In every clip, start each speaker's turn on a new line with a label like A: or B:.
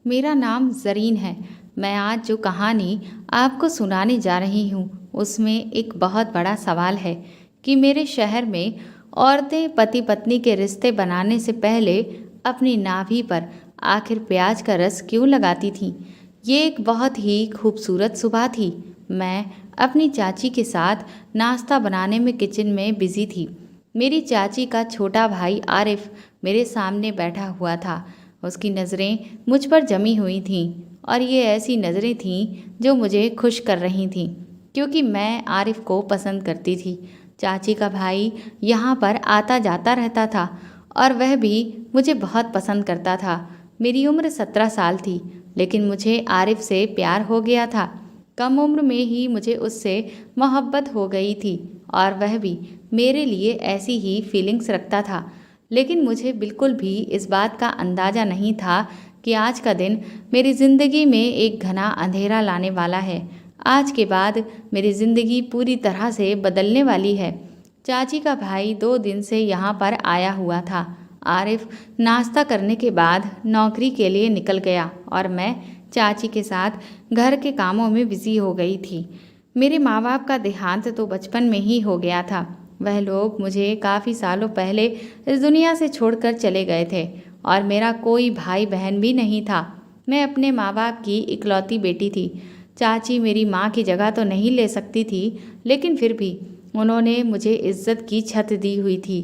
A: मेरा नाम ज़रीन है। मैं आज जो कहानी आपको सुनाने जा रही हूँ, उसमें एक बहुत बड़ा सवाल है कि मेरे शहर में औरतें पति पत्नी के रिश्ते बनाने से पहले अपनी नाभि पर आखिर प्याज का रस क्यों लगाती थीं। ये एक बहुत ही खूबसूरत सुबह थी। मैं अपनी चाची के साथ नाश्ता बनाने में किचन में बिजी थी। मेरी चाची का छोटा भाई आरिफ मेरे सामने बैठा हुआ था। उसकी नज़रें मुझ पर जमी हुई थीं और ये ऐसी नज़रें थीं जो मुझे खुश कर रही थीं, क्योंकि मैं आरिफ को पसंद करती थी। चाची का भाई यहाँ पर आता जाता रहता था और वह भी मुझे बहुत पसंद करता था। मेरी उम्र 17 साल थी, लेकिन मुझे आरिफ से प्यार हो गया था। कम उम्र में ही मुझे उससे मोहब्बत हो गई थी और वह भी मेरे लिए ऐसी ही फीलिंग्स रखता था। लेकिन मुझे बिल्कुल भी इस बात का अंदाज़ा नहीं था कि आज का दिन मेरी ज़िंदगी में एक घना अंधेरा लाने वाला है। आज के बाद मेरी ज़िंदगी पूरी तरह से बदलने वाली है। चाची का भाई 2 दिन से यहाँ पर आया हुआ था। आरिफ नाश्ता करने के बाद नौकरी के लिए निकल गया और मैं चाची के साथ घर के कामों में बिजी हो गई थी। मेरे माँ बाप का देहांत तो बचपन में ही हो गया था। वह लोग मुझे काफ़ी सालों पहले इस दुनिया से छोड़कर चले गए थे और मेरा कोई भाई बहन भी नहीं था। मैं अपने माँ बाप की इकलौती बेटी थी। चाची मेरी माँ की जगह तो नहीं ले सकती थी, लेकिन फिर भी उन्होंने मुझे इज्जत की छत दी हुई थी।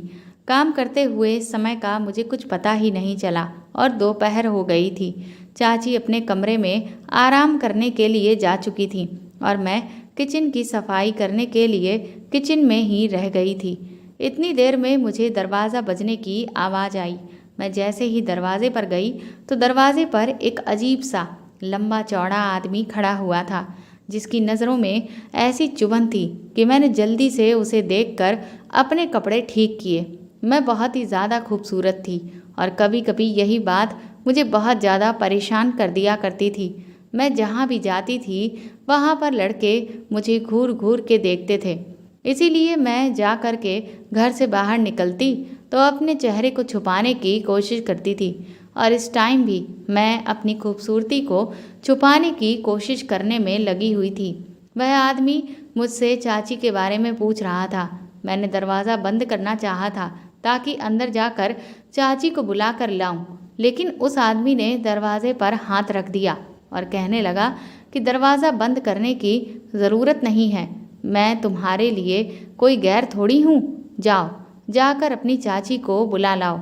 A: काम करते हुए समय का मुझे कुछ पता ही नहीं चला और दोपहर हो गई थी। चाची अपने कमरे में आराम करने के लिए जा चुकी थी और मैं किचन की सफाई करने के लिए किचन में ही रह गई थी। इतनी देर में मुझे दरवाज़ा बजने की आवाज़ आई। मैं जैसे ही दरवाजे पर गई तो दरवाजे पर एक अजीब सा लंबा चौड़ा आदमी खड़ा हुआ था, जिसकी नज़रों में ऐसी चुभन थी कि मैंने जल्दी से उसे देखकर अपने कपड़े ठीक किए। मैं बहुत ही ज़्यादा खूबसूरत थी और कभी कभी यही बात मुझे बहुत ज़्यादा परेशान कर दिया करती थी। मैं जहाँ भी जाती थी वहाँ पर लड़के मुझे घूर घूर के देखते थे। इसीलिए मैं जा कर के घर से बाहर निकलती तो अपने चेहरे को छुपाने की कोशिश करती थी और इस टाइम भी मैं अपनी खूबसूरती को छुपाने की कोशिश करने में लगी हुई थी। वह आदमी मुझसे चाची के बारे में पूछ रहा था। मैंने दरवाज़ा बंद करना चाहा था ताकि अंदर जाकर चाची को बुला कर लाऊं, लेकिन उस आदमी ने दरवाजे पर हाथ रख दिया और कहने लगा कि दरवाज़ा बंद करने की ज़रूरत नहीं है। मैं तुम्हारे लिए कोई गैर थोड़ी हूँ। जाओ, जाकर अपनी चाची को बुला लाओ।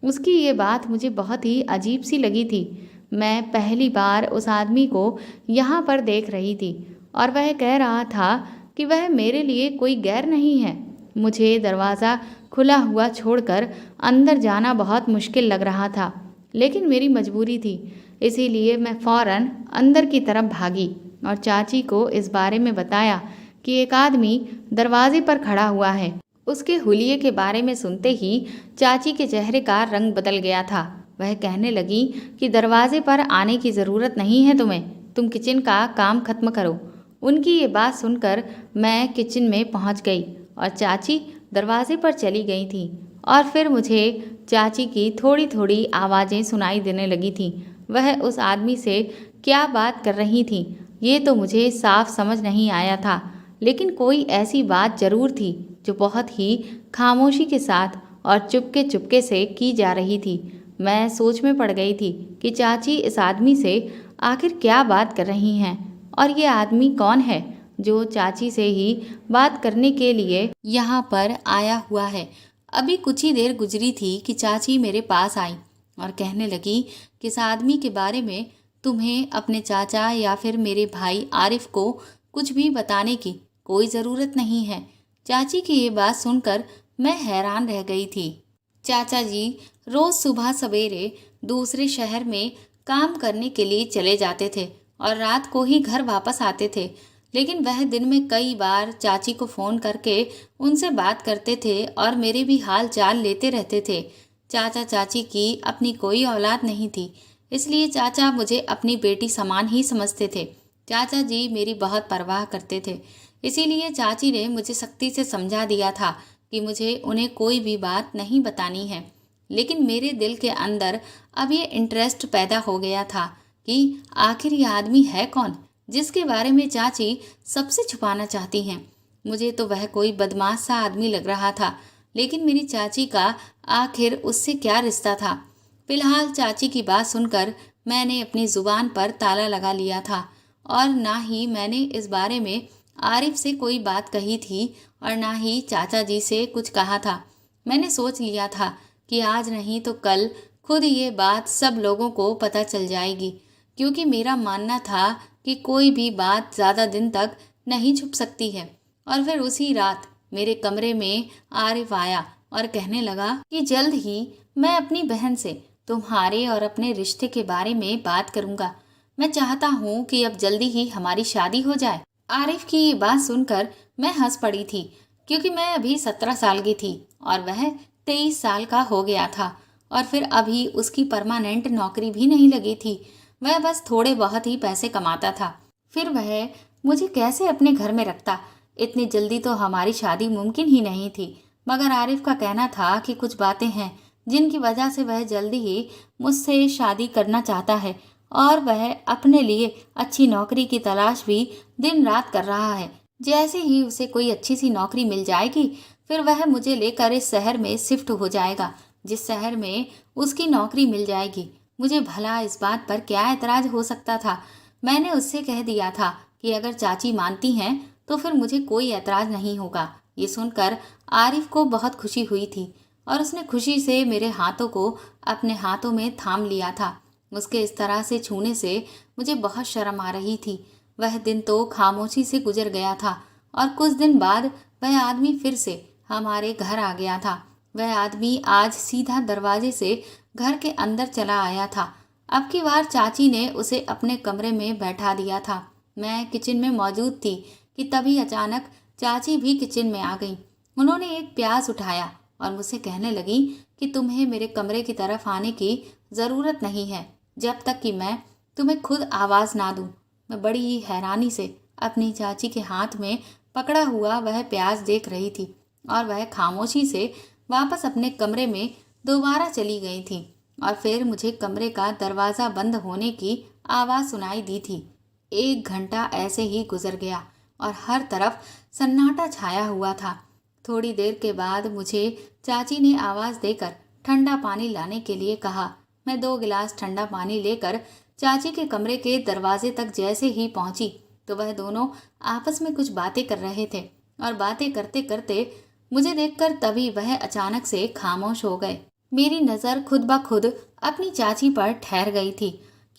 A: उसकी ये बात मुझे बहुत ही अजीब सी लगी थी। मैं पहली बार उस आदमी को यहाँ पर देख रही थी और वह कह रहा था कि वह मेरे लिए कोई गैर नहीं है। मुझे दरवाज़ा खुला हुआ छोड़कर अंदर जाना बहुत मुश्किल लग रहा था, लेकिन मेरी मजबूरी थी। इसीलिए मैं फ़ौरन अंदर की तरफ भागी और चाची को इस बारे में बताया कि एक आदमी दरवाजे पर खड़ा हुआ है। उसके हुलिये के बारे में सुनते ही चाची के चेहरे का रंग बदल गया था। वह कहने लगी कि दरवाजे पर आने की ज़रूरत नहीं है तुम्हें, तुम किचन का काम खत्म करो। उनकी ये बात सुनकर मैं किचन में पहुंच गई और चाची दरवाजे पर चली गई थी और फिर मुझे चाची की थोड़ी थोड़ी आवाज़ें सुनाई देने लगी थीं। वह उस आदमी से क्या बात कर रही थी ये तो मुझे साफ समझ नहीं आया था, लेकिन कोई ऐसी बात जरूर थी जो बहुत ही खामोशी के साथ और चुपके चुपके से की जा रही थी। मैं सोच में पड़ गई थी कि चाची इस आदमी से आखिर क्या बात कर रही हैं और ये आदमी कौन है जो चाची से ही बात करने के लिए यहाँ पर आया हुआ है। अभी कुछ ही देर गुजरी थी कि चाची मेरे पास आई और कहने लगी कि इस आदमी के बारे में तुम्हें अपने चाचा या फिर मेरे भाई आरिफ को कुछ भी बताने की कोई ज़रूरत नहीं है। चाची की ये बात सुनकर मैं हैरान रह गई थी। चाचा जी रोज़ सुबह सवेरे दूसरे शहर में काम करने के लिए चले जाते थे और रात को ही घर वापस आते थे, लेकिन वह दिन में कई बार चाची को फ़ोन करके उनसे बात करते थे और मेरे भी हाल चाल लेते रहते थे। चाचा चाची की अपनी कोई औलाद नहीं थी, इसलिए चाचा मुझे अपनी बेटी समान ही समझते थे। चाचा जी मेरी बहुत परवाह करते थे, इसीलिए चाची ने मुझे सख्ती से समझा दिया था कि मुझे उन्हें कोई भी बात नहीं बतानी है। लेकिन मेरे दिल के अंदर अब ये इंटरेस्ट पैदा हो गया था। कि आखिर ये आदमी है कौन जिसके बारे में चाची सबसे छुपाना चाहती हैं। मुझे तो वह कोई बदमाश सा आदमी लग रहा था, लेकिन मेरी चाची का आखिर उससे क्या रिश्ता था। फिलहाल चाची की बात सुनकर मैंने अपनी जुबान पर ताला लगा लिया था और ना ही मैंने इस बारे में आरिफ से कोई बात कही थी और ना ही चाचा जी से कुछ कहा था। मैंने सोच लिया था कि आज नहीं तो कल खुद ये बात सब लोगों को पता चल जाएगी, क्योंकि मेरा मानना था कि कोई भी बात ज़्यादा दिन तक नहीं छुप सकती है। और फिर उसी रात मेरे कमरे में आरिफ आया और कहने लगा कि जल्द ही मैं अपनी बहन से तुम्हारे और अपने रिश्ते के बारे में बात करूंगा। मैं चाहता हूँ कि अब जल्दी ही हमारी शादी हो जाए। आरिफ की ये बात सुनकर मैं हंस पड़ी थी, क्योंकि मैं अभी 17 साल की थी और वह 23 साल का हो गया था। और फिर अभी उसकी परमानेंट नौकरी भी नहीं लगी थी, वह बस थोड़े बहुत ही पैसे कमाता था। फिर वह मुझे कैसे अपने घर में रखता। इतनी जल्दी तो हमारी शादी मुमकिन ही नहीं थी, मगर आरिफ का कहना था कि कुछ बातें हैं जिनकी वजह से वह जल्दी ही मुझसे शादी करना चाहता है और वह अपने लिए अच्छी नौकरी की तलाश भी दिन रात कर रहा है। जैसे ही उसे कोई अच्छी सी नौकरी मिल जाएगी, फिर वह मुझे लेकर इस शहर में शिफ्ट हो जाएगा जिस शहर में उसकी नौकरी मिल जाएगी। मुझे भला इस बात पर क्या एतराज हो सकता था। मैंने उससे कह दिया था कि अगर चाची मानती हैं तो फिर मुझे कोई एतराज नहीं होगा। ये सुनकर आरिफ को बहुत खुशी हुई थी और उसने खुशी से मेरे हाथों को अपने हाथों में थाम लिया था। उसके इस तरह से छूने से मुझे बहुत शर्म आ रही थी। वह दिन तो खामोशी से गुजर गया था और कुछ दिन बाद वह आदमी फिर से हमारे घर आ गया था। वह आदमी आज सीधा दरवाजे से घर के अंदर चला आया था। अब की बार चाची ने उसे अपने कमरे में बैठा दिया था। मैं किचन में मौजूद थी कि तभी अचानक चाची भी किचन में आ गई। उन्होंने एक प्याज उठाया और मुझसे कहने लगी कि तुम्हें मेरे कमरे की तरफ आने की ज़रूरत नहीं है जब तक कि मैं तुम्हें खुद आवाज़ ना दूं। मैं बड़ी ही हैरानी से अपनी चाची के हाथ में पकड़ा हुआ वह प्याज देख रही थी और वह खामोशी से वापस अपने कमरे में दोबारा चली गई थी। और फिर मुझे कमरे का दरवाज़ा बंद होने की आवाज़ सुनाई दी थी। 1 घंटा ऐसे ही गुजर गया और हर तरफ सन्नाटा छाया हुआ था। थोड़ी देर के बाद मुझे चाची ने आवाज़ देकर ठंडा पानी लाने के लिए कहा। मैं 2 गिलास ठंडा पानी लेकर चाची के कमरे के दरवाजे तक जैसे ही पहुंची तो वह दोनों आपस में कुछ बातें कर रहे थे और बातें करते करते मुझे देखकर तभी वह अचानक से खामोश हो गए। मेरी नज़र खुद ब खुद अपनी चाची पर ठहर गई थी,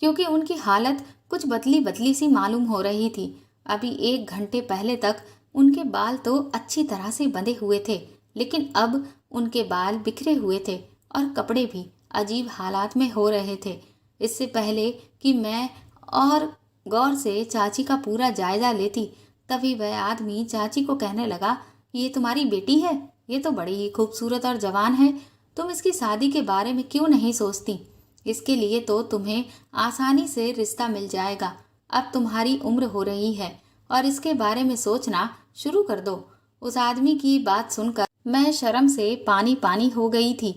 A: क्योंकि उनकी हालत कुछ बदली बदली सी मालूम हो रही थी। अभी 1 घंटे पहले तक उनके बाल तो अच्छी तरह से बंधे हुए थे, लेकिन अब उनके बाल बिखरे हुए थे और कपड़े भी अजीब हालात में हो रहे थे। इससे पहले कि मैं और गौर से चाची का पूरा जायजा लेती, तभी वह आदमी चाची को कहने लगा, ये तुम्हारी बेटी है, ये तो बड़ी ही खूबसूरत और जवान है। तुम इसकी शादी के बारे में क्यों नहीं सोचती? इसके लिए तो तुम्हें आसानी से रिश्ता मिल जाएगा। अब तुम्हारी उम्र हो रही है और इसके बारे में सोचना शुरू कर दो। उस आदमी की बात सुनकर मैं शर्म से पानी पानी हो गई थी।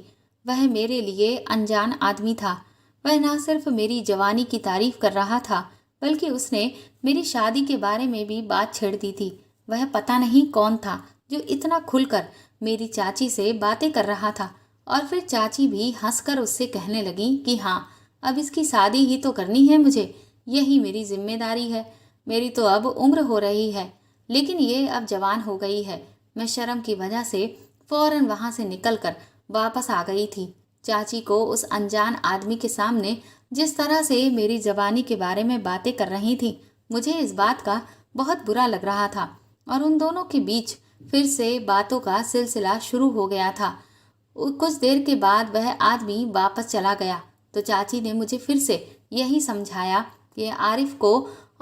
A: वह मेरे लिए अनजान आदमी था। वह न सिर्फ मेरी जवानी की तारीफ कर रहा था, बल्कि उसने मेरी शादी के बारे में भी बात छेड़ दी थी। वह पता नहीं कौन था जो इतना खुलकर मेरी चाची से बातें कर रहा था। और फिर चाची भी हंसकर उससे कहने लगी कि हाँ, अब इसकी शादी ही तो करनी है मुझे, यही मेरी जिम्मेदारी है। मेरी तो अब उम्र हो रही है, लेकिन ये अब जवान हो गई है। मैं शर्म की वजह से फौरन वहाँ से निकलकर वापस आ गई थी। चाची को उस अनजान आदमी के सामने जिस तरह से मेरी जवानी के बारे में बातें कर रही थी, मुझे इस बात का बहुत बुरा लग रहा था और उन दोनों के बीच फिर से बातों का सिलसिला शुरू हो गया था। कुछ देर के बाद वह आदमी वापस चला गया तो चाची ने मुझे फिर से यही समझाया कि आरिफ को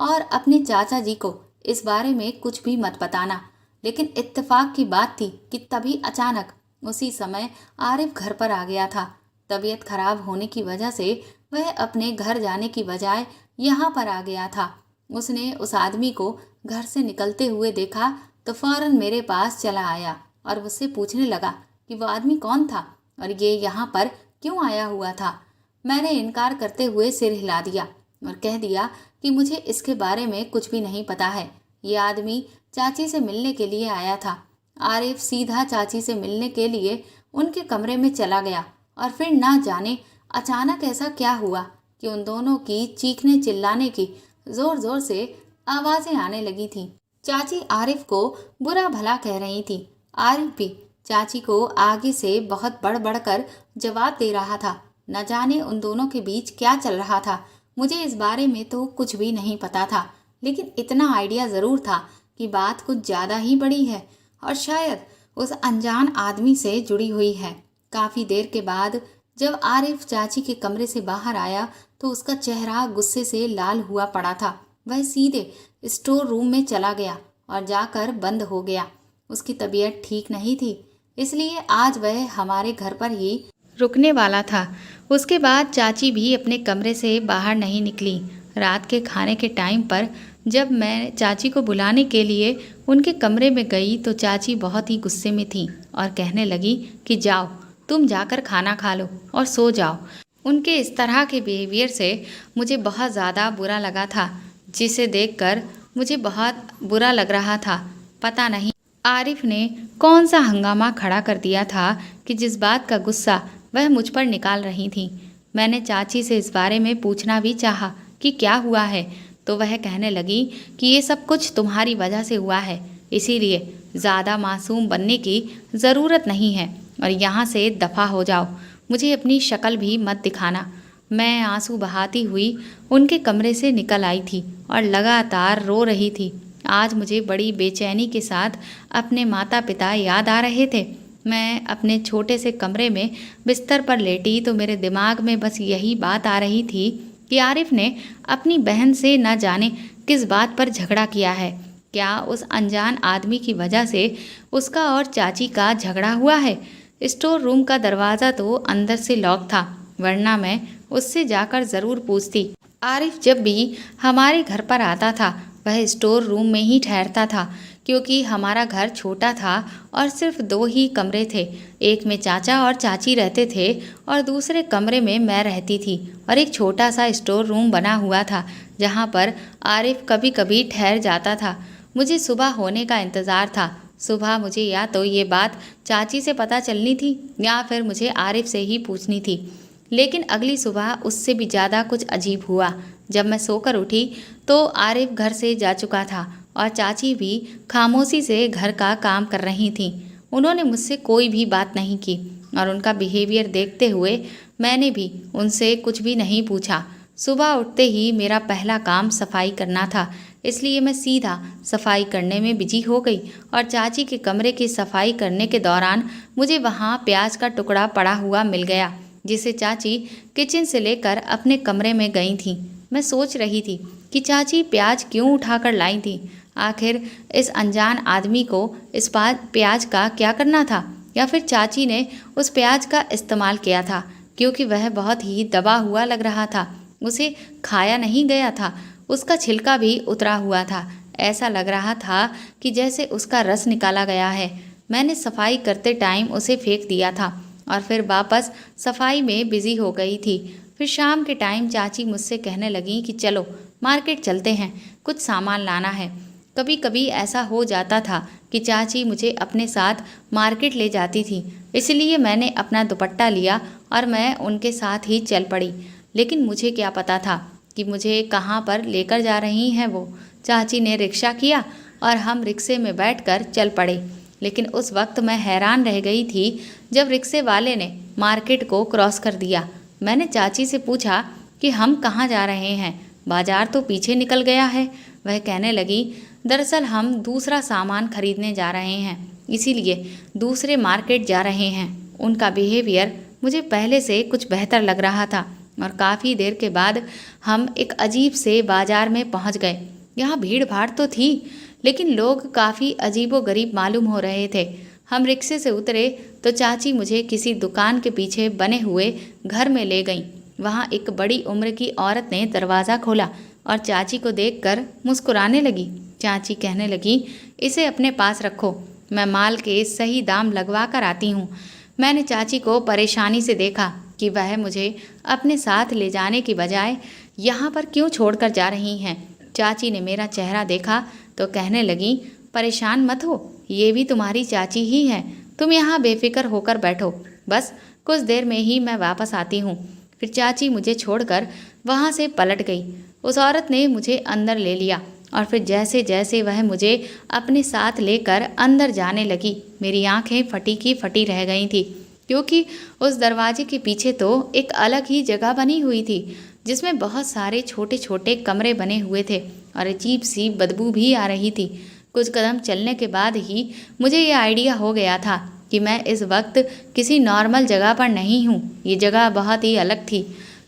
A: और अपने चाचा जी को इस बारे में कुछ भी मत बताना। लेकिन इत्तेफाक की बात थी कि तभी अचानक उसी समय आरिफ घर पर आ गया था। तबीयत खराब होने की वजह से वह अपने घर जाने की बजाय यहाँ पर आ गया था। उसने उस आदमी को घर से निकलते हुए देखा तो फौरन मेरे पास चला आया और मुझसे पूछने लगा कि वो आदमी कौन था और ये यहाँ पर क्यों आया हुआ था। मैंने इनकार करते हुए सिर हिला दिया और कह दिया कि मुझे इसके बारे में कुछ भी नहीं पता है। ये आदमी चाची से मिलने के लिए आया था। आरिफ सीधा चाची से मिलने के लिए उनके कमरे में चला गया और फिर ना जाने अचानक ऐसा क्या हुआ कि उन दोनों की चीखने चिल्लाने की जोर जोर से आवाजें आने लगी थीं। चाची आरिफ को बुरा भला कह रही थी। आरिफ भी चाची को आगे से बहुत बढ़ बढ़ कर जवाब दे रहा था। न जाने उन दोनों के बीच क्या चल रहा था। मुझे इस बारे में तो कुछ भी नहीं पता था, लेकिन इतना आइडिया ज़रूर था कि बात कुछ ज़्यादा ही बड़ी है और शायद उस अनजान आदमी से जुड़ी हुई है। काफ़ी देर के बाद जब आरिफ चाची के कमरे से बाहर आया तो उसका चेहरा गुस्से से लाल हुआ पड़ा था। वह सीधे स्टोर रूम में चला गया और जाकर बंद हो गया। उसकी तबीयत ठीक नहीं थी, इसलिए आज वह हमारे घर पर ही रुकने वाला था। उसके बाद चाची भी अपने कमरे से बाहर नहीं निकली। रात के खाने के टाइम पर जब मैं चाची को बुलाने के लिए उनके कमरे में गई तो चाची बहुत ही गुस्से में थी और कहने लगी कि जाओ, तुम जाकर खाना खा लो और सो जाओ। उनके इस तरह के बिहेवियर से मुझे बहुत ज़्यादा बुरा लगा था, जिसे देखकर मुझे बहुत बुरा लग रहा था। पता नहीं आरिफ ने कौन सा हंगामा खड़ा कर दिया था कि जिस बात का गुस्सा वह मुझ पर निकाल रही थी। मैंने चाची से इस बारे में पूछना भी चाहा कि क्या हुआ है, तो वह कहने लगी कि ये सब कुछ तुम्हारी वजह से हुआ है, इसीलिए ज़्यादा मासूम बनने की ज़रूरत नहीं है और यहाँ से दफ़ा हो जाओ। मुझे अपनी शक्ल भी मत दिखाना। मैं आंसू बहाती हुई उनके कमरे से निकल आई थी और लगातार रो रही थी। आज मुझे बड़ी बेचैनी के साथ अपने माता पिता याद आ रहे थे। मैं अपने छोटे से कमरे में बिस्तर पर लेटी तो मेरे दिमाग में बस यही बात आ रही थी कि आरिफ ने अपनी बहन से न जाने किस बात पर झगड़ा किया है। क्या उस अनजान आदमी की वजह से उसका और चाची का झगड़ा हुआ है? स्टोर रूम का दरवाज़ा तो अंदर से लॉक था, वरना मैं उससे जाकर ज़रूर पूछती। आरिफ जब भी हमारे घर पर आता था वह स्टोर रूम में ही ठहरता था, क्योंकि हमारा घर छोटा था और सिर्फ 2 ही कमरे थे। एक में चाचा और चाची रहते थे और दूसरे कमरे में मैं रहती थी और एक छोटा सा स्टोर रूम बना हुआ था जहाँ पर आरिफ कभी कभी ठहर जाता था। मुझे सुबह होने का इंतज़ार था। सुबह मुझे या तो ये बात चाची से पता चलनी थी या फिर मुझे आरिफ से ही पूछनी थी। लेकिन अगली सुबह उससे भी ज़्यादा कुछ अजीब हुआ। जब मैं सोकर उठी तो आरिफ घर से जा चुका था और चाची भी खामोशी से घर का काम कर रही थीं। उन्होंने मुझसे कोई भी बात नहीं की और उनका बिहेवियर देखते हुए मैंने भी उनसे कुछ भी नहीं पूछा। सुबह उठते ही मेरा पहला काम सफाई करना था, इसलिए मैं सीधा सफाई करने में बिजी हो गई और चाची के कमरे की सफाई करने के दौरान मुझे वहाँ प्याज का टुकड़ा पड़ा हुआ मिल गया, जिसे चाची किचन से लेकर अपने कमरे में गई थी। मैं सोच रही थी कि चाची प्याज क्यों उठाकर लाई थी। आखिर इस अनजान आदमी को इस प्याज का क्या करना था, या फिर चाची ने उस प्याज का इस्तेमाल किया था क्योंकि वह बहुत ही दबा हुआ लग रहा था। उसे खाया नहीं गया था, उसका छिलका भी उतरा हुआ था। ऐसा लग रहा था कि जैसे उसका रस निकाला गया है। मैंने सफाई करते टाइम उसे फेंक दिया था और फिर वापस सफाई में बिजी हो गई थी। फिर शाम के टाइम चाची मुझसे कहने लगी कि चलो मार्केट चलते हैं, कुछ सामान लाना है। कभी कभी ऐसा हो जाता था कि चाची मुझे अपने साथ मार्केट ले जाती थी, इसलिए मैंने अपना दुपट्टा लिया और मैं उनके साथ ही चल पड़ी। लेकिन मुझे क्या पता था कि मुझे कहाँ पर लेकर जा रही हैं वो। चाची ने रिक्शा किया और हम रिक्शे में बैठकर चल पड़े। लेकिन उस वक्त मैं हैरान रह गई थी जब रिक्शे वाले ने मार्केट को क्रॉस कर दिया। मैंने चाची से पूछा कि हम कहाँ जा रहे हैं, बाजार तो पीछे निकल गया है। वह कहने लगी, दरअसल हम दूसरा सामान खरीदने जा रहे हैं, इसीलिए दूसरे मार्केट जा रहे हैं। उनका बिहेवियर मुझे पहले से कुछ बेहतर लग रहा था और काफ़ी देर के बाद हम एक अजीब से बाजार में पहुंच गए। यहाँ भीड़ भाड़ तो थी, लेकिन लोग काफ़ी अजीबोगरीब मालूम हो रहे थे। हम रिक्शे से उतरे तो चाची मुझे किसी दुकान के पीछे बने हुए घर में ले गईं। वहाँ एक बड़ी उम्र की औरत ने दरवाज़ा खोला और चाची को देखकर मुस्कुराने लगी। चाची कहने लगी, इसे अपने पास रखो, मैं माल के सही दाम लगवा कर आती हूँ। मैंने चाची को परेशानी से देखा कि वह मुझे अपने साथ ले जाने की बजाय यहाँ पर क्यों छोड़कर जा रही हैं? चाची ने मेरा चेहरा देखा तो कहने लगी, परेशान मत हो, ये भी तुम्हारी चाची ही है। तुम यहाँ बेफिक्र होकर बैठो, बस कुछ देर में ही मैं वापस आती हूँ। फिर चाची मुझे छोड़कर वहाँ से पलट गई। उस औरत ने मुझे अंदर ले लिया और फिर जैसे जैसे वह मुझे अपने साथ लेकर अंदर जाने लगी, मेरी आंखें फटी की फटी रह गई थी, क्योंकि उस दरवाजे के पीछे तो एक अलग ही जगह बनी हुई थी जिसमें बहुत सारे छोटे छोटे कमरे बने हुए थे और अजीब सी बदबू भी आ रही थी। कुछ कदम चलने के बाद ही मुझे ये आइडिया हो गया था कि मैं इस वक्त किसी नॉर्मल जगह पर नहीं हूँ। ये जगह बहुत ही अलग थी।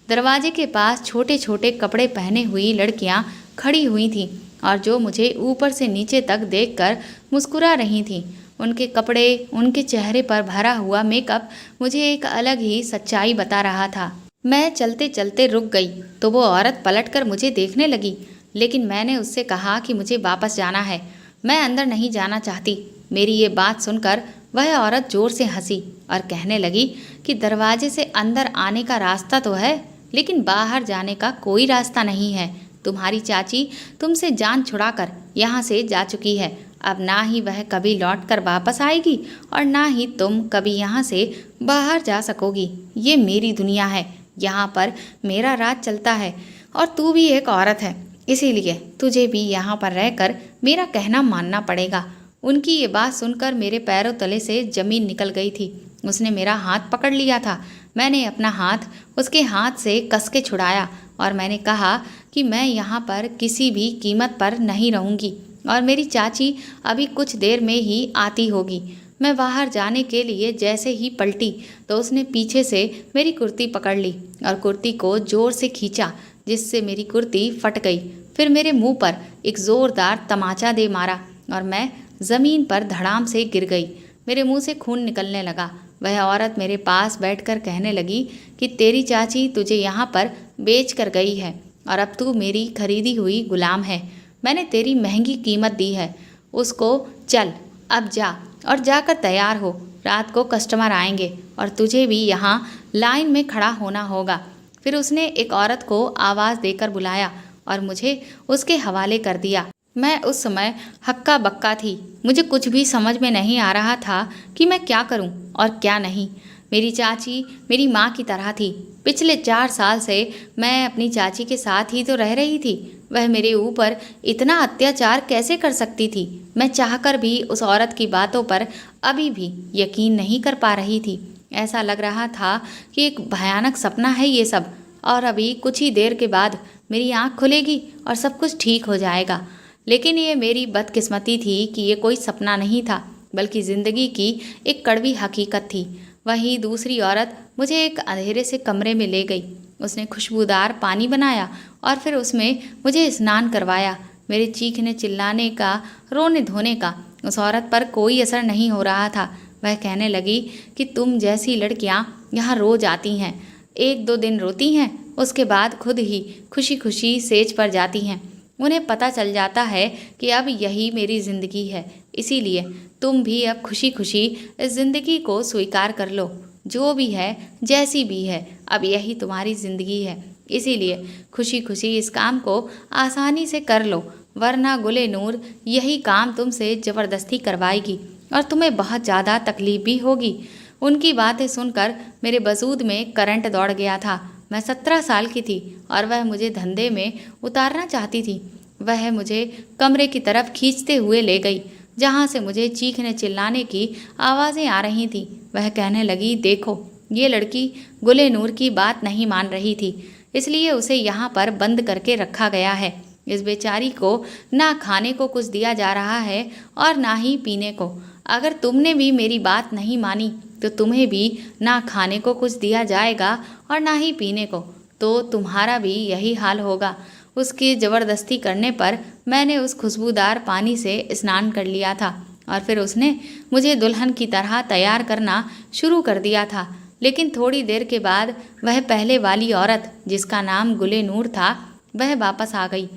A: दरवाजे के पास छोटे छोटे कपड़े पहने हुई लड़कियाँ खड़ी हुई थीं और जो मुझे ऊपर से नीचे तक देखकर मुस्कुरा रही थीं। उनके कपड़े, उनके चेहरे पर भरा हुआ मेकअप मुझे एक अलग ही सच्चाई बता रहा था। मैं चलते चलते रुक गई तो वो औरत पलटकर मुझे देखने लगी, लेकिन मैंने उससे कहा कि मुझे वापस जाना है, मैं अंदर नहीं जाना चाहती। मेरी ये बात सुनकर वह औरत जोर से हंसी और कहने लगी कि दरवाजे से अंदर आने का रास्ता तो है, लेकिन बाहर जाने का कोई रास्ता नहीं है। तुम्हारी चाची तुमसे जान छुड़ाकर यहाँ से जा चुकी है। अब ना ही वह कभी लौट कर वापस आएगी और ना ही तुम कभी यहाँ से बाहर जा सकोगी। ये मेरी दुनिया है, यहाँ पर मेरा राज चलता है और तू भी एक औरत है, इसीलिए तुझे भी यहाँ पर रहकर मेरा कहना मानना पड़ेगा। उनकी ये बात सुनकर मेरे पैरों तले से जमीन निकल गई थी। उसने मेरा हाथ पकड़ लिया था। मैंने अपना हाथ उसके हाथ से कस के छुड़ाया और मैंने कहा कि मैं यहाँ पर किसी भी कीमत पर नहीं रहूँगी और मेरी चाची अभी कुछ देर में ही आती होगी। मैं बाहर जाने के लिए जैसे ही पलटी तो उसने पीछे से मेरी कुर्ती पकड़ ली और कुर्ती को जोर से खींचा, जिससे मेरी कुर्ती फट गई। फिर मेरे मुंह पर एक ज़ोरदार तमाचा दे मारा और मैं ज़मीन पर धड़ाम से गिर गई। मेरे मुंह से खून निकलने लगा। वह औरत मेरे पास बैठकर कहने लगी कि तेरी चाची तुझे यहाँ पर बेच कर गई है और अब तू मेरी खरीदी हुई गुलाम है। मैंने तेरी महंगी कीमत दी है उसको। चल अब जा और जाकर तैयार हो, रात को कस्टमर आएंगे और तुझे भी यहाँ लाइन में खड़ा होना होगा। फिर उसने एक औरत को आवाज़ देकर बुलाया और मुझे उसके हवाले कर दिया। मैं उस समय हक्का बक्का थी। मुझे कुछ भी समझ में नहीं आ रहा था कि मैं क्या करूं और क्या नहीं। मेरी चाची मेरी माँ की तरह थी। पिछले 4 साल से मैं अपनी चाची के साथ ही तो रह रही थी। वह मेरे ऊपर इतना अत्याचार कैसे कर सकती थी? मैं चाहकर भी उस औरत की बातों पर अभी भी यकीन नहीं कर पा रही थी। ऐसा लग रहा था कि एक भयानक सपना है ये सब, और अभी कुछ ही देर के बाद मेरी आँख खुलेगी और सब कुछ ठीक हो जाएगा। लेकिन ये मेरी बदकिस्मती थी कि ये कोई सपना नहीं था, बल्कि ज़िंदगी की एक कड़वी हकीकत थी। वहीं दूसरी औरत मुझे एक अंधेरे से कमरे में ले गई। उसने खुशबूदार पानी बनाया और फिर उसमें मुझे स्नान करवाया। मेरे चीखने चिल्लाने का, रोने धोने का उस औरत पर कोई असर नहीं हो रहा था। वह कहने लगी कि तुम जैसी लड़कियां यहाँ रोज आती हैं, 1-2 दिन रोती हैं, उसके बाद खुद ही खुशी खुशी सेज पर जाती हैं। उन्हें पता चल जाता है कि अब यही मेरी ज़िंदगी है, इसीलिए तुम भी अब खुशी खुशी इस ज़िंदगी को स्वीकार कर लो। जो भी है, जैसी भी है, अब यही तुम्हारी ज़िंदगी है, इसीलिए खुशी खुशी इस काम को आसानी से कर लो, वरना गुले नूर यही काम तुमसे ज़बरदस्ती करवाएगी और तुम्हें बहुत ज़्यादा तकलीफ भी होगी। उनकी बातें सुनकर मेरे वजूद में करंट दौड़ गया था। मैं 17 साल की थी और वह मुझे धंधे में उतारना चाहती थी। वह मुझे कमरे की तरफ खींचते हुए ले गई, जहाँ से मुझे चीखने चिल्लाने की आवाज़ें आ रही थीं। वह कहने लगी, देखो ये लड़की गुले नूर की बात नहीं मान रही थी, इसलिए उसे यहाँ पर बंद करके रखा गया है। इस बेचारी को ना खाने को कुछ दिया जा रहा है और ना ही पीने को। अगर तुमने भी मेरी बात नहीं मानी तो तुम्हें भी ना खाने को कुछ दिया जाएगा और ना ही पीने को, तो तुम्हारा भी यही हाल होगा। उसकी ज़बरदस्ती करने पर मैंने उस खुशबूदार पानी से स्नान कर लिया था और फिर उसने मुझे दुल्हन की तरह तैयार करना शुरू कर दिया था। लेकिन थोड़ी देर के बाद वह पहले वाली औरत, जिसका नाम गुले नूर था, वह वापस आ गई।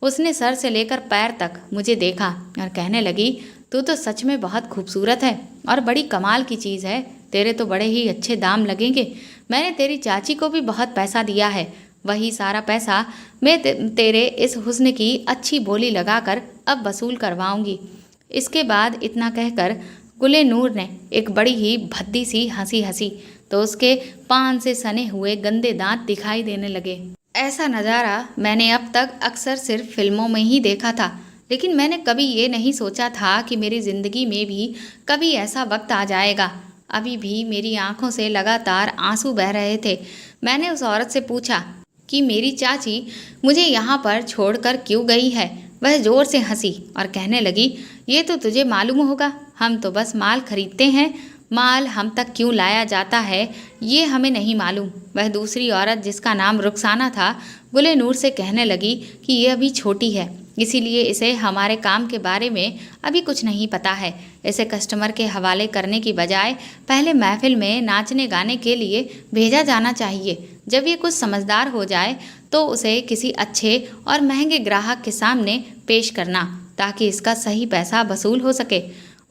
A: उसने सर से लेकर पैर तक मुझे देखा और कहने लगी, तू तो सच में बहुत खूबसूरत है और बड़ी कमाल की चीज़ है, तेरे तो बड़े ही अच्छे दाम लगेंगे। मैंने तेरी चाची को भी बहुत पैसा दिया है, वही सारा पैसा मैं तेरे इस हुस्न की अच्छी बोली लगाकर अब वसूल करवाऊंगी। इसके बाद इतना कहकर गुलेनूर ने एक बड़ी ही भद्दी सी हंसी हंसी तो उसके पान से सने हुए गंदे दांत दिखाई देने लगे। ऐसा नज़ारा मैंने अब तक अक्सर सिर्फ फिल्मों में ही देखा था, लेकिन मैंने कभी ये नहीं सोचा था कि मेरी ज़िंदगी में भी कभी ऐसा वक्त आ जाएगा। अभी भी मेरी आंखों से लगातार आंसू बह रहे थे। मैंने उस औरत से पूछा कि मेरी चाची मुझे यहाँ पर छोड़कर क्यों गई है। वह ज़ोर से हंसी और कहने लगी, ये तो तुझे मालूम होगा, हम तो बस माल खरीदते हैं, माल हम तक क्यों लाया जाता है ये हमें नहीं मालूम। वह दूसरी औरत, जिसका नाम रुखसाना था, गुलेनूर से कहने लगी कि ये अभी छोटी है, इसीलिए इसे हमारे काम के बारे में अभी कुछ नहीं पता है। इसे कस्टमर के हवाले करने की बजाय पहले महफिल में नाचने गाने के लिए भेजा जाना चाहिए। जब ये कुछ समझदार हो जाए तो उसे किसी अच्छे और महंगे ग्राहक के सामने पेश करना, ताकि इसका सही पैसा वसूल हो सके।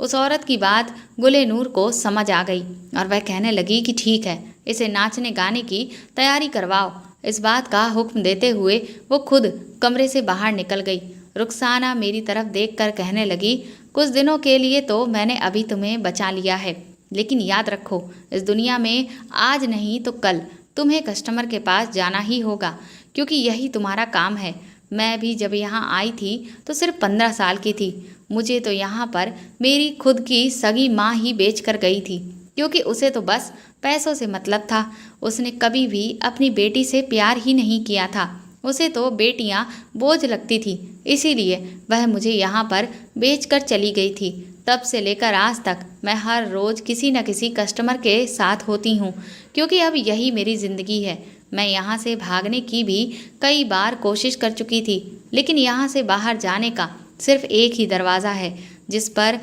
A: उस औरत की बात गुलेनूर को समझ आ गई और वह कहने लगी कि ठीक है, इसे नाचने गाने की तैयारी करवाओ। इस बात का हुक्म देते हुए वो खुद कमरे से बाहर निकल गई। रुखसाना मेरी तरफ देखकर कहने लगी, कुछ दिनों के लिए तो मैंने अभी तुम्हें बचा लिया है, लेकिन याद रखो, इस दुनिया में आज नहीं तो कल तुम्हें कस्टमर के पास जाना ही होगा, क्योंकि यही तुम्हारा काम है। मैं भी जब यहाँ आई थी तो सिर्फ 15 साल की थी। मुझे तो यहाँ पर मेरी खुद की सगी माँ ही बेच कर गई थी, क्योंकि उसे तो बस पैसों से मतलब था। उसने कभी भी अपनी बेटी से प्यार ही नहीं किया था। उसे तो बेटियाँ बोझ लगती थी, इसीलिए वह मुझे यहाँ पर बेच कर चली गई थी। तब से लेकर आज तक मैं हर रोज़ किसी न किसी कस्टमर के साथ होती हूँ, क्योंकि अब यही मेरी ज़िंदगी है। मैं यहाँ से भागने की भी कई बार कोशिश कर चुकी थी, लेकिन यहाँ से बाहर जाने का सिर्फ एक ही दरवाज़ा है, जिस पर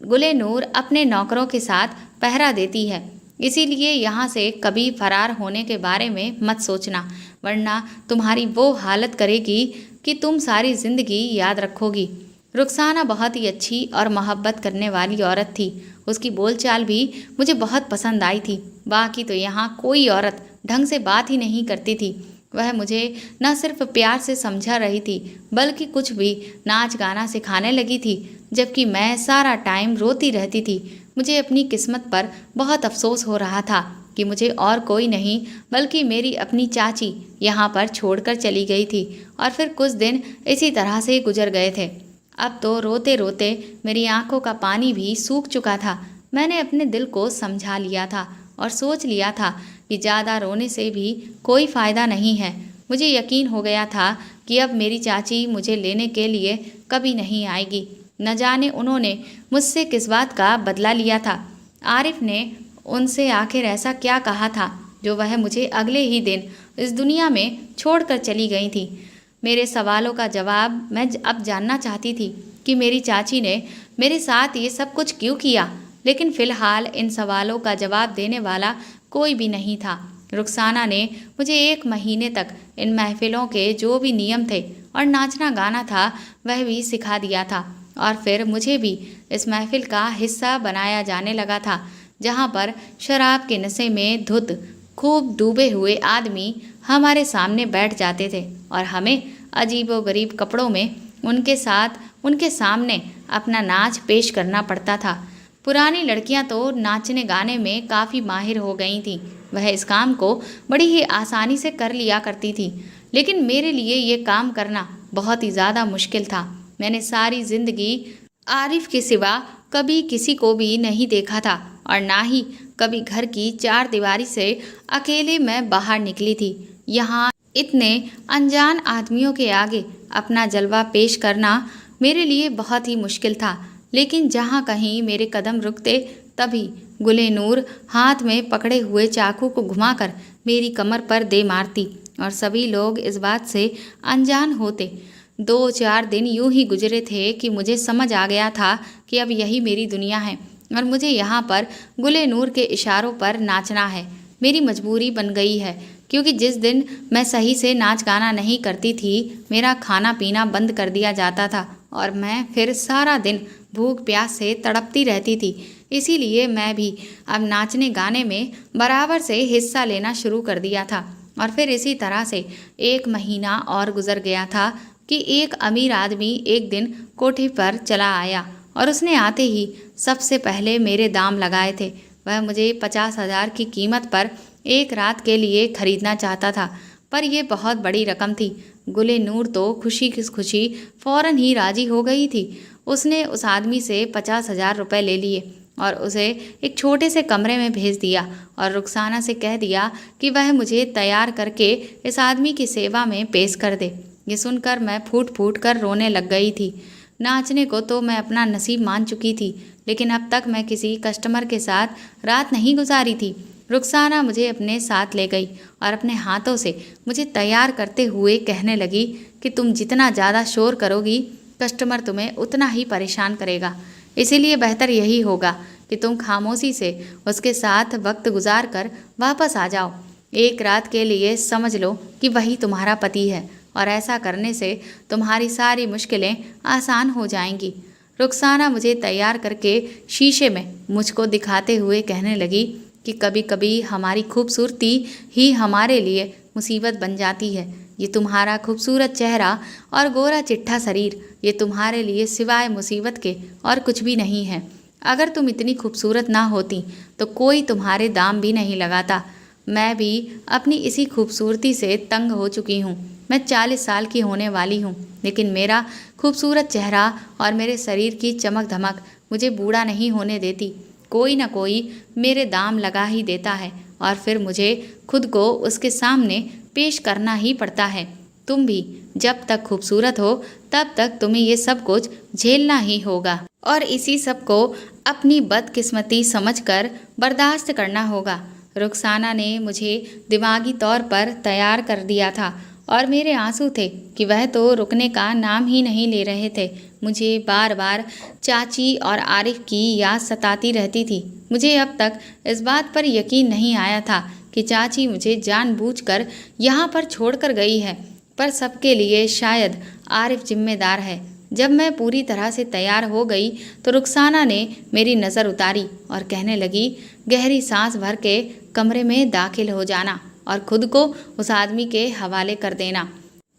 A: गुलेनूर अपने नौकरों के साथ पहरा देती है। इसीलिए यहाँ से कभी फरार होने के बारे में मत सोचना, वरना तुम्हारी वो हालत करेगी कि तुम सारी ज़िंदगी याद रखोगी। रुखसाना बहुत ही अच्छी और मोहब्बत करने वाली औरत थी। उसकी बोलचाल भी मुझे बहुत पसंद आई थी। बाकी तो यहाँ कोई औरत ढंग से बात ही नहीं करती थी। वह मुझे न सिर्फ प्यार से समझा रही थी, बल्कि कुछ भी नाच गाना सिखाने लगी थी, जबकि मैं सारा टाइम रोती रहती थी। मुझे अपनी किस्मत पर बहुत अफसोस हो रहा था कि मुझे और कोई नहीं बल्कि मेरी अपनी चाची यहाँ पर छोड़कर चली गई थी, और फिर कुछ दिन इसी तरह से गुजर गए थे। अब तो रोते रोते मेरी आंखों का पानी भी सूख चुका था। मैंने अपने दिल को समझा लिया था और सोच लिया था कि ज़्यादा रोने से भी कोई फ़ायदा नहीं है। मुझे यकीन हो गया था कि अब मेरी चाची मुझे लेने के लिए कभी नहीं आएगी। न जाने उन्होंने मुझसे किस बात का बदला लिया था। आरिफ ने उनसे आखिर ऐसा क्या कहा था जो वह मुझे अगले ही दिन इस दुनिया में छोड़कर चली गई थी। मेरे सवालों का जवाब मैं अब जानना चाहती थी कि मेरी चाची ने मेरे साथ ये सब कुछ क्यों किया, लेकिन फ़िलहाल इन सवालों का जवाब देने वाला कोई भी नहीं था। रुखसाना ने मुझे 1 महीने तक इन महफ़िलों के जो भी नियम थे और नाचना गाना था वह भी सिखा दिया था, और फिर मुझे भी इस महफ़िल का हिस्सा बनाया जाने लगा था, जहाँ पर शराब के नशे में धुत खूब डूबे हुए आदमी हमारे सामने बैठ जाते थे और हमें अजीबोगरीब कपड़ों में उनके सामने अपना नाच पेश करना पड़ता था। पुरानी लड़कियां तो नाचने गाने में काफ़ी माहिर हो गई थीं। वह इस काम को बड़ी ही आसानी से कर लिया करती थी, लेकिन मेरे लिए ये काम करना बहुत ही ज़्यादा मुश्किल था। मैंने सारी ज़िंदगी आरिफ के सिवा कभी किसी को भी नहीं देखा था, और ना ही कभी घर की 4 दीवारी से अकेले मैं बाहर निकली थी। यहाँ इतने अनजान आदमियों के आगे अपना जलवा पेश करना मेरे लिए बहुत ही मुश्किल था, लेकिन जहाँ कहीं मेरे कदम रुकते तभी गुलेनूर हाथ में पकड़े हुए चाकू को घुमाकर मेरी कमर पर दे मारती, और सभी लोग इस बात से अनजान होते। 2-4 दिन यूं ही गुजरे थे कि मुझे समझ आ गया था कि अब यही मेरी दुनिया है और मुझे यहाँ पर गुलेनूर के इशारों पर नाचना है। मेरी मजबूरी बन गई है, क्योंकि जिस दिन मैं सही से नाच गाना नहीं करती थी, मेरा खाना पीना बंद कर दिया जाता था और मैं फिर सारा दिन भूख प्यास से तड़पती रहती थी। इसीलिए मैं भी अब नाचने गाने में बराबर से हिस्सा लेना शुरू कर दिया था और फिर इसी तरह से 1 महीना और गुजर गया था कि एक अमीर आदमी एक दिन कोठी पर चला आया और उसने आते ही सबसे पहले मेरे दाम लगाए थे। वह मुझे 50,000 की कीमत पर एक रात के लिए खरीदना चाहता था, पर यह बहुत बड़ी रकम थी। गुले नूर तो खुशी किस खुशी फौरन ही राजी हो गई थी। उसने उस आदमी से 50,000 रुपये ले लिए और उसे एक छोटे से कमरे में भेज दिया और रुखसाना से कह दिया कि वह मुझे तैयार करके इस आदमी की सेवा में पेश कर दे। ये सुनकर मैं फूट फूट कर रोने लग गई थी। नाचने को तो मैं अपना नसीब मान चुकी थी, लेकिन अब तक मैं किसी कस्टमर के साथ रात नहीं गुजारी थी। रुखसाना मुझे अपने साथ ले गई और अपने हाथों से मुझे तैयार करते हुए कहने लगी कि तुम जितना ज़्यादा शोर करोगी, कस्टमर तुम्हें उतना ही परेशान करेगा। इसीलिए बेहतर यही होगा कि तुम खामोशी से उसके साथ वक्त गुजार कर वापस आ जाओ। एक रात के लिए समझ लो कि वही तुम्हारा पति है और ऐसा करने से तुम्हारी सारी मुश्किलें आसान हो जाएंगी। रुखसाना मुझे तैयार करके शीशे में मुझको दिखाते हुए कहने लगी कि कभी कभी हमारी खूबसूरती ही हमारे लिए मुसीबत बन जाती है। ये तुम्हारा खूबसूरत चेहरा और गोरा चिट्ठा शरीर, ये तुम्हारे लिए सिवाय मुसीबत के और कुछ भी नहीं है। अगर तुम इतनी खूबसूरत ना होती तो कोई तुम्हारे दाम भी नहीं लगाता। मैं भी अपनी इसी खूबसूरती से तंग हो चुकी हूँ। मैं 40 साल की होने वाली हूँ, लेकिन मेरा खूबसूरत चेहरा और मेरे शरीर की चमक धमक मुझे बूढ़ा नहीं होने देती। कोई ना कोई मेरे दाम लगा ही देता है और फिर मुझे खुद को उसके सामने पेश करना ही पड़ता है। तुम भी जब तक खूबसूरत हो तब तक तुम्हें ये सब कुछ झेलना ही होगा और इसी सब को अपनी बदकिस्मती समझकर बर्दाश्त करना होगा। रुखसाना ने मुझे दिमागी तौर पर तैयार कर दिया था और मेरे आंसू थे कि वह तो रुकने का नाम ही नहीं ले रहे थे। मुझे बार बार चाची और आरिफ की याद सताती रहती थी। मुझे अब तक इस बात पर यकीन नहीं आया था कि चाची मुझे जानबूझकर यहाँ पर छोड़कर गई है, पर सबके लिए शायद आरिफ जिम्मेदार है। जब मैं पूरी तरह से तैयार हो गई तो रुखसाना ने मेरी नज़र उतारी और कहने लगी, गहरी सांस भर के कमरे में दाखिल हो जाना और खुद को उस आदमी के हवाले कर देना।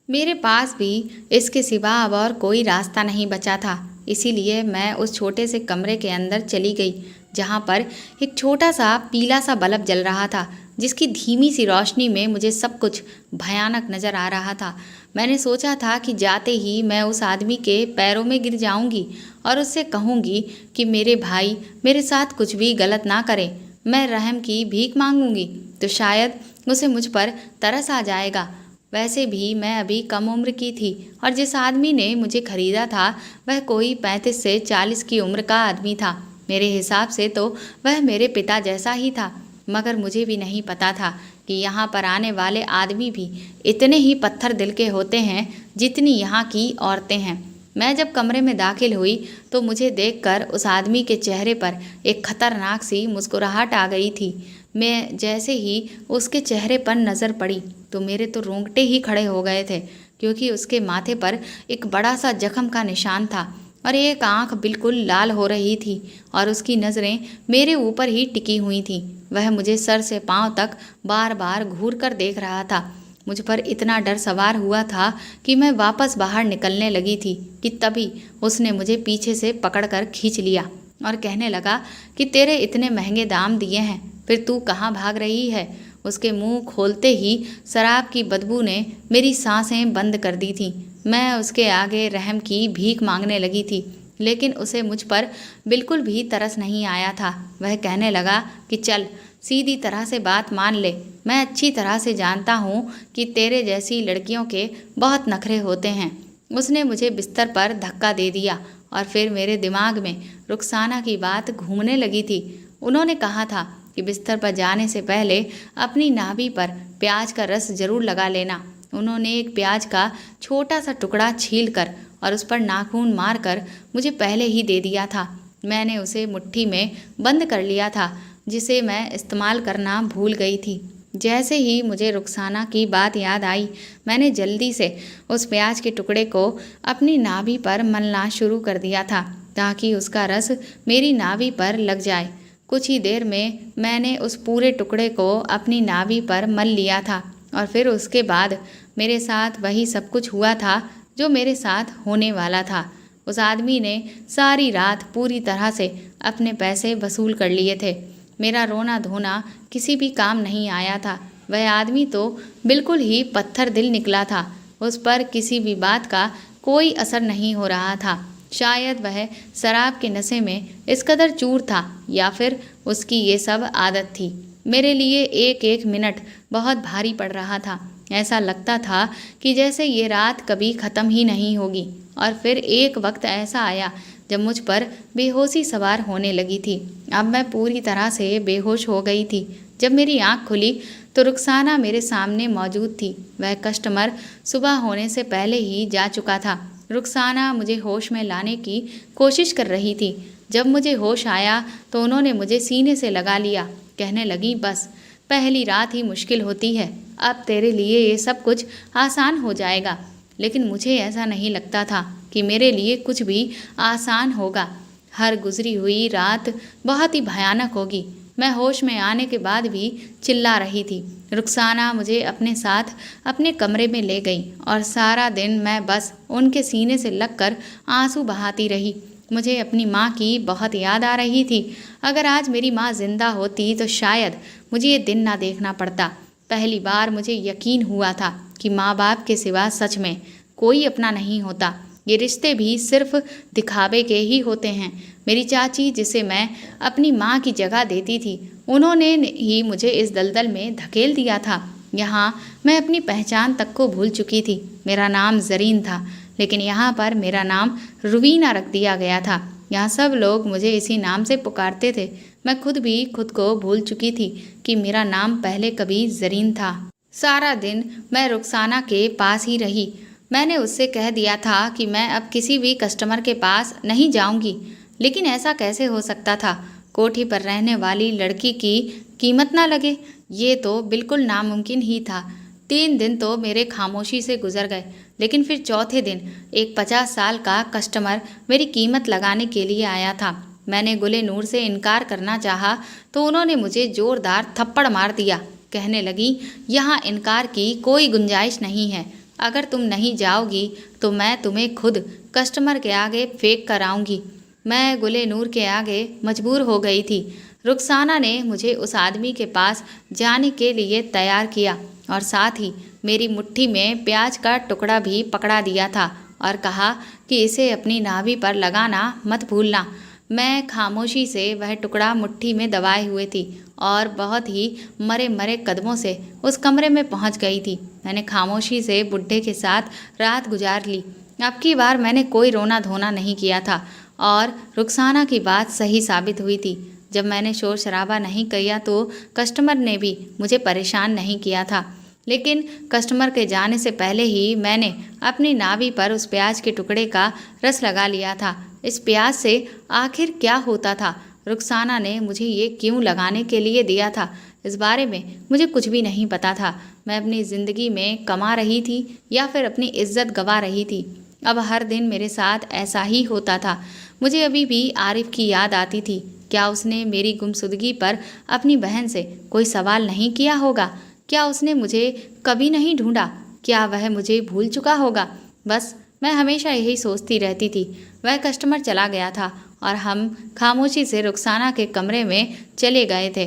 A: मेरे पास भी इसके सिवा अब और कोई रास्ता नहीं बचा था। इसीलिए मैं उस छोटे से कमरे के अंदर चली गई, जहाँ पर एक छोटा सा पीला सा बल्ब जल रहा था, जिसकी धीमी सी रोशनी में मुझे सब कुछ भयानक नज़र आ रहा था। मैंने सोचा था कि जाते ही मैं उस आदमी के पैरों में गिर जाऊंगी और उससे कहूंगी कि मेरे भाई मेरे साथ कुछ भी गलत ना करें। मैं रहम की भीख मांगूंगी तो शायद उसे मुझ पर तरस आ जाएगा। वैसे भी मैं अभी कम उम्र की थी और जिस आदमी ने मुझे खरीदा था वह कोई 35 से 40 की उम्र का आदमी था। मेरे हिसाब से तो वह मेरे पिता जैसा ही था, मगर मुझे भी नहीं पता था कि यहाँ पर आने वाले आदमी भी इतने ही पत्थर दिल के होते हैं जितनी यहाँ की औरतें हैं। मैं जब कमरे में दाखिल हुई तो मुझे देखकर उस आदमी के चेहरे पर एक खतरनाक सी मुस्कुराहट आ गई थी। मैं जैसे ही उसके चेहरे पर नज़र पड़ी तो मेरे तो रोंगटे ही खड़े हो गए थे, क्योंकि उसके माथे पर एक बड़ा सा जख्म का निशान था और एक आंख बिल्कुल लाल हो रही थी और उसकी नज़रें मेरे ऊपर ही टिकी हुई थीं। वह मुझे सर से पांव तक बार बार घूर कर देख रहा था। मुझ पर इतना डर सवार हुआ था कि मैं वापस बाहर निकलने लगी थी कि तभी उसने मुझे पीछे से पकड़कर खींच लिया और कहने लगा कि तेरे इतने महंगे दाम दिए हैं, फिर तू कहाँ भाग रही है। उसके मुंह खोलते ही शराब की बदबू ने मेरी सांसें बंद कर दी थी। मैं उसके आगे रहम की भीख मांगने लगी थी, लेकिन उसे मुझ पर बिल्कुल भी तरस नहीं आया था। वह कहने लगा कि चल सीधी तरह से बात मान ले, मैं अच्छी तरह से जानता हूँ कि तेरे जैसी लड़कियों के बहुत नखरे होते हैं। उसने मुझे बिस्तर पर धक्का दे दिया और फिर मेरे दिमाग में रुखसाना की बात घूमने लगी थी। उन्होंने कहा था कि बिस्तर पर जाने से पहले अपनी नाभि पर प्याज का रस जरूर लगा लेना। उन्होंने एक प्याज का छोटा सा टुकड़ा छीलकर और उस पर नाखून मारकर मुझे पहले ही दे दिया था। मैंने उसे मुट्ठी में बंद कर लिया था, जिसे मैं इस्तेमाल करना भूल गई थी। जैसे ही मुझे रुखसाना की बात याद आई, मैंने जल्दी से उस प्याज के टुकड़े को अपनी नाभि पर मलना शुरू कर दिया था ताकि उसका रस मेरी नाभि पर लग जाए। कुछ ही देर में मैंने उस पूरे टुकड़े को अपनी नाभि पर मल लिया था और फिर उसके बाद मेरे साथ वही सब कुछ हुआ था जो मेरे साथ होने वाला था। उस आदमी ने सारी रात पूरी तरह से अपने पैसे वसूल कर लिए थे। मेरा रोना धोना किसी भी काम नहीं आया था। वह आदमी तो बिल्कुल ही पत्थर दिल निकला था। उस पर किसी भी बात का कोई असर नहीं हो रहा था। शायद वह शराब के नशे में इस कदर चूर था या फिर उसकी ये सब आदत थी। मेरे लिए एक एक मिनट बहुत भारी पड़ रहा था। ऐसा लगता था कि जैसे ये रात कभी ख़त्म ही नहीं होगी। और फिर एक वक्त ऐसा आया जब मुझ पर बेहोशी सवार होने लगी थी। अब मैं पूरी तरह से बेहोश हो गई थी। जब मेरी आंख खुली तो रुखसाना मेरे सामने मौजूद थी। वह कस्टमर सुबह होने से पहले ही जा चुका था। रुखसाना मुझे होश में लाने की कोशिश कर रही थी। जब मुझे होश आया तो उन्होंने मुझे सीने से लगा लिया। कहने लगी, बस पहली रात ही मुश्किल होती है, अब तेरे लिए ये सब कुछ आसान हो जाएगा। लेकिन मुझे ऐसा नहीं लगता था कि मेरे लिए कुछ भी आसान होगा। हर गुजरी हुई रात बहुत ही भयानक होगी। मैं होश में आने के बाद भी चिल्ला रही थी। रुखसाना मुझे अपने साथ अपने कमरे में ले गई और सारा दिन मैं बस उनके सीने से लगकर आंसू बहाती रही। मुझे अपनी माँ की बहुत याद आ रही थी। अगर आज मेरी माँ जिंदा होती तो शायद मुझे ये दिन ना देखना पड़ता। पहली बार मुझे यकीन हुआ था कि माँ बाप के सिवा सच में कोई अपना नहीं होता। ये रिश्ते भी सिर्फ दिखावे के ही होते हैं। मेरी चाची, जिसे मैं अपनी माँ की जगह देती थी, उन्होंने ही मुझे इस दलदल में धकेल दिया था। यहाँ मैं अपनी पहचान तक को भूल चुकी थी। मेरा नाम ज़रीन था, लेकिन यहाँ पर मेरा नाम रुवीना रख दिया गया था। यहाँ सब लोग मुझे इसी नाम से पुकारते थे। मैं खुद भी खुद को भूल चुकी थी कि मेरा नाम पहले कभी ज़रीन था। सारा दिन मैं रुखसाना के पास ही रही। मैंने उससे कह दिया था कि मैं अब किसी भी कस्टमर के पास नहीं जाऊंगी, लेकिन ऐसा कैसे हो सकता था? कोठी पर रहने वाली लड़की की कीमत ना लगे, ये तो बिल्कुल नामुमकिन ही था। 3 दिन तो मेरे खामोशी से गुजर गए, लेकिन फिर चौथे दिन एक 50 साल का कस्टमर मेरी कीमत लगाने के लिए आया था। मैंने गुले नूर से इनकार करना चाहा तो उन्होंने मुझे जोरदार थप्पड़ मार दिया। कहने लगी, यहाँ इनकार की कोई गुंजाइश नहीं है। अगर तुम नहीं जाओगी तो मैं तुम्हें खुद कस्टमर के आगे फेंक कर आऊँगी। मैं गुले नूर के आगे मजबूर हो गई थी। रुखसाना ने मुझे उस आदमी के पास जाने के लिए तैयार किया और साथ ही मेरी मुट्ठी में प्याज का टुकड़ा भी पकड़ा दिया था और कहा कि इसे अपनी नाभि पर लगाना मत भूलना। मैं खामोशी से वह टुकड़ा मुट्ठी में दबाए हुए थी और बहुत ही मरे मरे कदमों से उस कमरे में पहुंच गई थी। मैंने खामोशी से बुड्ढे के साथ रात गुजार ली। अब की बार मैंने कोई रोना धोना नहीं किया था और रुखसाना की बात सही साबित हुई थी। जब मैंने शोर शराबा नहीं किया तो कस्टमर ने भी मुझे परेशान नहीं किया था। लेकिन कस्टमर के जाने से पहले ही मैंने अपनी नाभि पर उस प्याज के टुकड़े का रस लगा लिया था। इस प्याज से आखिर क्या होता था? रुखसाना ने मुझे ये क्यों लगाने के लिए दिया था? इस बारे में मुझे कुछ भी नहीं पता था। मैं अपनी ज़िंदगी में कमा रही थी या फिर अपनी इज्जत गंवा रही थी। अब हर दिन मेरे साथ ऐसा ही होता था। मुझे अभी भी आरिफ की याद आती थी। क्या उसने मेरी गुमशुदगी पर अपनी बहन से कोई सवाल नहीं किया होगा? क्या उसने मुझे कभी नहीं ढूंढा? क्या वह मुझे भूल चुका होगा? बस मैं हमेशा यही सोचती रहती थी। वह कस्टमर चला गया था और हम खामोशी से रुखसाना के कमरे में चले गए थे।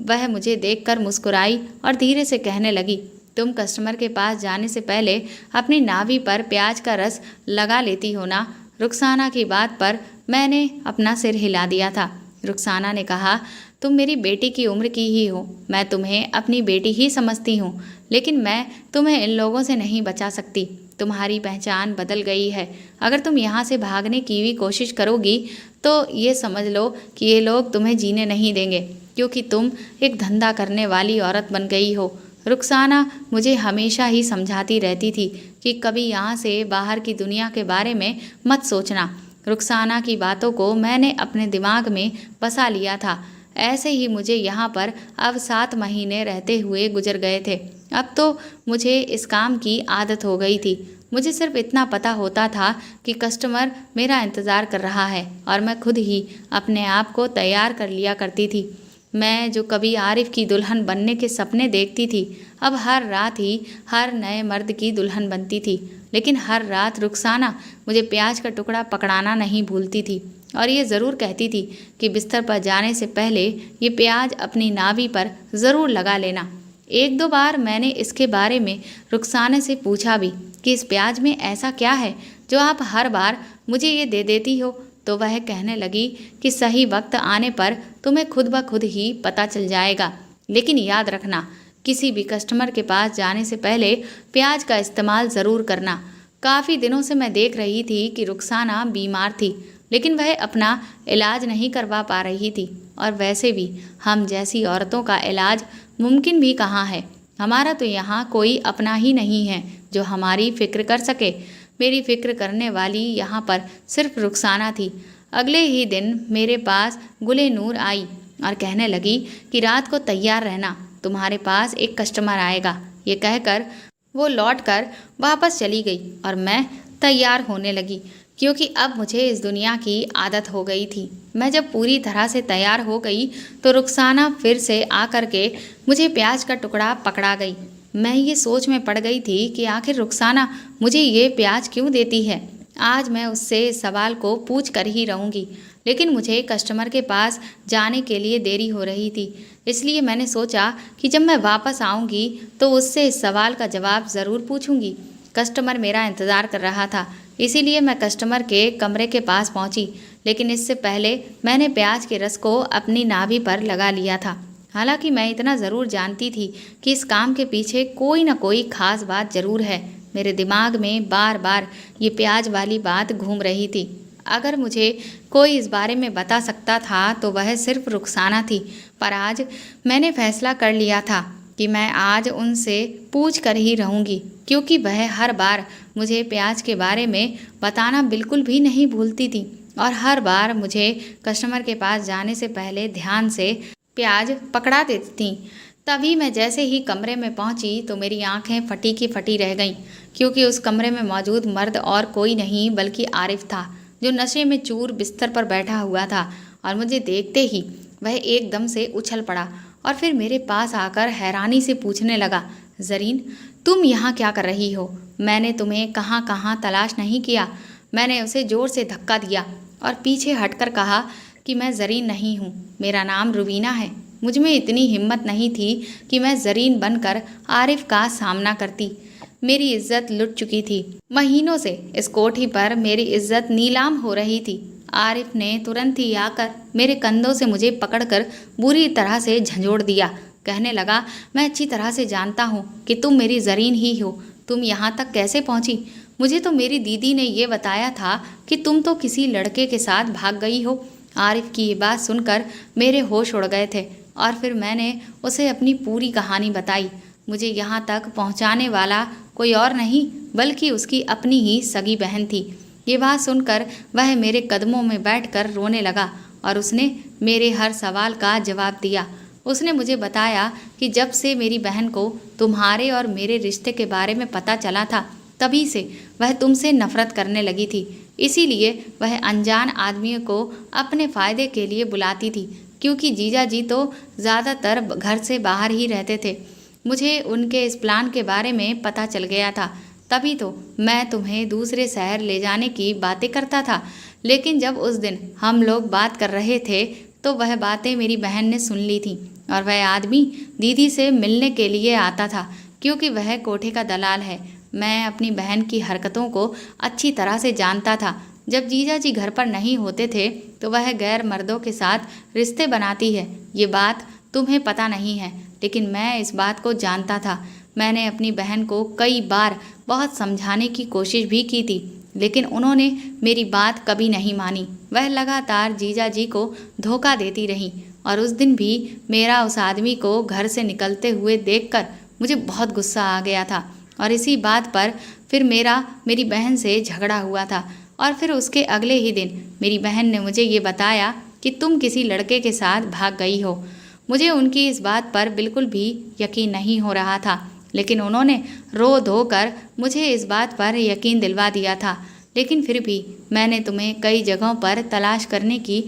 A: वह मुझे देखकर मुस्कुराई और धीरे से कहने लगी, तुम कस्टमर के पास जाने से पहले अपनी नाभि पर प्याज का रस लगा लेती हो ना? रुखसाना की बात पर मैंने अपना सिर हिला दिया था। रुखसाना ने कहा, तुम मेरी बेटी की उम्र की ही हो। मैं तुम्हें अपनी बेटी ही समझती हूँ, लेकिन मैं तुम्हें इन लोगों से नहीं बचा सकती। तुम्हारी पहचान बदल गई है। अगर तुम यहाँ से भागने की भी कोशिश करोगी तो ये समझ लो कि ये लोग तुम्हें जीने नहीं देंगे, क्योंकि तुम एक धंधा करने वाली औरत बन गई हो। रुखसाना मुझे हमेशा ही समझाती रहती थी कि कभी यहाँ से बाहर की दुनिया के बारे में मत सोचना। रुखसाना की बातों को मैंने अपने दिमाग में बसा लिया था। ऐसे ही मुझे यहाँ पर अब 7 महीने रहते हुए गुजर गए थे। अब तो मुझे इस काम की आदत हो गई थी। मुझे सिर्फ इतना पता होता था कि कस्टमर मेरा इंतज़ार कर रहा है और मैं खुद ही अपने आप को तैयार कर लिया करती थी। मैं जो कभी आरिफ की दुल्हन बनने के सपने देखती थी, अब हर रात ही हर नए मर्द की दुल्हन बनती थी। लेकिन हर रात रुखसाना मुझे प्याज का टुकड़ा पकड़ाना नहीं भूलती थी और ये ज़रूर कहती थी कि बिस्तर पर जाने से पहले ये प्याज अपनी नाभि पर ज़रूर लगा लेना। एक दो बार मैंने इसके बारे में रुखसाना से पूछा भी कि इस प्याज में ऐसा क्या है जो आप हर बार मुझे ये दे देती हो, तो वह कहने लगी कि सही वक्त आने पर तुम्हें खुद ब खुद ही पता चल जाएगा। लेकिन याद रखना, किसी भी कस्टमर के पास जाने से पहले प्याज का इस्तेमाल ज़रूर करना। काफ़ी दिनों से मैं देख रही थी कि रुखसाना बीमार थी, लेकिन वह अपना इलाज नहीं करवा पा रही थी। और वैसे भी हम जैसी औरतों का इलाज मुमकिन भी कहाँ है। हमारा तो यहाँ कोई अपना ही नहीं है जो हमारी फ़िक्र कर सके। मेरी फ़िक्र करने वाली यहाँ पर सिर्फ रुखसाना थी। अगले ही दिन मेरे पास गुले नूर आई और कहने लगी कि रात को तैयार रहना, तुम्हारे पास एक कस्टमर आएगा। ये कहकर वो लौटकर वापस चली गई और मैं तैयार होने लगी, क्योंकि अब मुझे इस दुनिया की आदत हो गई थी। मैं जब पूरी तरह से तैयार हो गई तो रुखसाना फिर से आकर के मुझे प्याज का टुकड़ा पकड़ा गई। मैं ये सोच में पड़ गई थी कि आखिर रुखसाना मुझे ये प्याज क्यों देती है। आज मैं उससे इस सवाल को पूछ कर ही रहूँगी, लेकिन मुझे कस्टमर के पास जाने के लिए देरी हो रही थी। इसलिए मैंने सोचा कि जब मैं वापस आऊँगी तो उससे इस सवाल का जवाब ज़रूर पूछूँगी। कस्टमर मेरा इंतज़ार कर रहा था, इसीलिए मैं कस्टमर के कमरे के पास पहुंची। लेकिन इससे पहले मैंने प्याज के रस को अपनी नाभि पर लगा लिया था। हालांकि मैं इतना ज़रूर जानती थी कि इस काम के पीछे कोई ना कोई ख़ास बात ज़रूर है। मेरे दिमाग में बार बार ये प्याज वाली बात घूम रही थी। अगर मुझे कोई इस बारे में बता सकता था तो वह सिर्फ रुखसाना थी। पर आज मैंने फैसला कर लिया था कि मैं आज उनसे पूछ कर ही रहूँगी, क्योंकि वह हर बार मुझे प्याज के बारे में बताना बिल्कुल भी नहीं भूलती थी और हर बार मुझे कस्टमर के पास जाने से पहले ध्यान से प्याज पकड़ा देती थी। तभी मैं जैसे ही कमरे में पहुंची तो मेरी आंखें फटी की फटी रह गईं, क्योंकि उस कमरे में मौजूद मर्द और कोई नहीं बल्कि आरिफ था, जो नशे में चूर बिस्तर पर बैठा हुआ था। और मुझे देखते ही वह एकदम से उछल पड़ा और फिर मेरे पास आकर हैरानी से पूछने लगा, ज़रीन, तुम यहाँ क्या कर रही हो? मैंने तुम्हें कहाँ कहाँ तलाश नहीं किया। मैंने उसे ज़ोर से धक्का दिया और पीछे हटकर कहा कि मैं ज़रीन नहीं हूँ, मेरा नाम रुबीना है। मुझ में इतनी हिम्मत नहीं थी कि मैं ज़रीन बनकर आरिफ का सामना करती। मेरी इज्जत लुट चुकी थी। महीनों से इस कोठी पर मेरी इज्जत नीलाम हो रही थी। आरिफ ने तुरंत ही आकर मेरे कंधों से मुझे पकड़कर बुरी तरह से झंझोड़ दिया। कहने लगा, मैं अच्छी तरह से जानता हूँ कि तुम मेरी ज़रीन ही हो। तुम यहाँ तक कैसे पहुँची? मुझे तो मेरी दीदी ने ये बताया था कि तुम तो किसी लड़के के साथ भाग गई हो। आरिफ की ये बात सुनकर मेरे होश उड़ गए थे और फिर मैंने उसे अपनी पूरी कहानी बताई। मुझे यहाँ तक पहुँचाने वाला कोई और नहीं बल्कि उसकी अपनी ही सगी बहन थी। ये बात सुनकर वह मेरे कदमों में बैठकर रोने लगा और उसने मेरे हर सवाल का जवाब दिया। उसने मुझे बताया कि जब से मेरी बहन को तुम्हारे और मेरे रिश्ते के बारे में पता चला था, तभी से वह तुमसे नफरत करने लगी थी। इसीलिए वह अनजान आदमियों को अपने फ़ायदे के लिए बुलाती थी, क्योंकि जीजा जी तो ज़्यादातर घर से बाहर ही रहते थे। मुझे उनके इस प्लान के बारे में पता चल गया था, तभी तो मैं तुम्हें दूसरे शहर ले जाने की बातें करता था। लेकिन जब उस दिन हम लोग बात कर रहे थे तो वह बातें मेरी बहन ने सुन ली थी और वह आदमी दीदी से मिलने के लिए आता था, क्योंकि वह कोठे का दलाल है। मैं अपनी बहन की हरकतों को अच्छी तरह से जानता था। जब जीजा जी घर पर नहीं होते थे तो वह गैर मर्दों के साथ रिश्ते बनाती है। ये बात तुम्हें पता नहीं है, लेकिन मैं इस बात को जानता था। मैंने अपनी बहन को कई बार बहुत समझाने की कोशिश भी की थी, लेकिन उन्होंने मेरी बात कभी नहीं मानी। वह लगातार जीजा जी को धोखा देती रहीं और उस दिन भी मेरा उस आदमी को घर से निकलते हुए देखकर मुझे बहुत गुस्सा आ गया था और इसी बात पर फिर मेरी बहन से झगड़ा हुआ था। और फिर उसके अगले ही दिन मेरी बहन ने मुझे ये बताया कि तुम किसी लड़के के साथ भाग गई हो। मुझे उनकी इस बात पर बिल्कुल भी यकीन नहीं हो रहा था, लेकिन उन्होंने रो धो कर मुझे इस बात पर यकीन दिलवा दिया था। लेकिन फिर भी मैंने तुम्हें कई जगहों पर तलाश करने की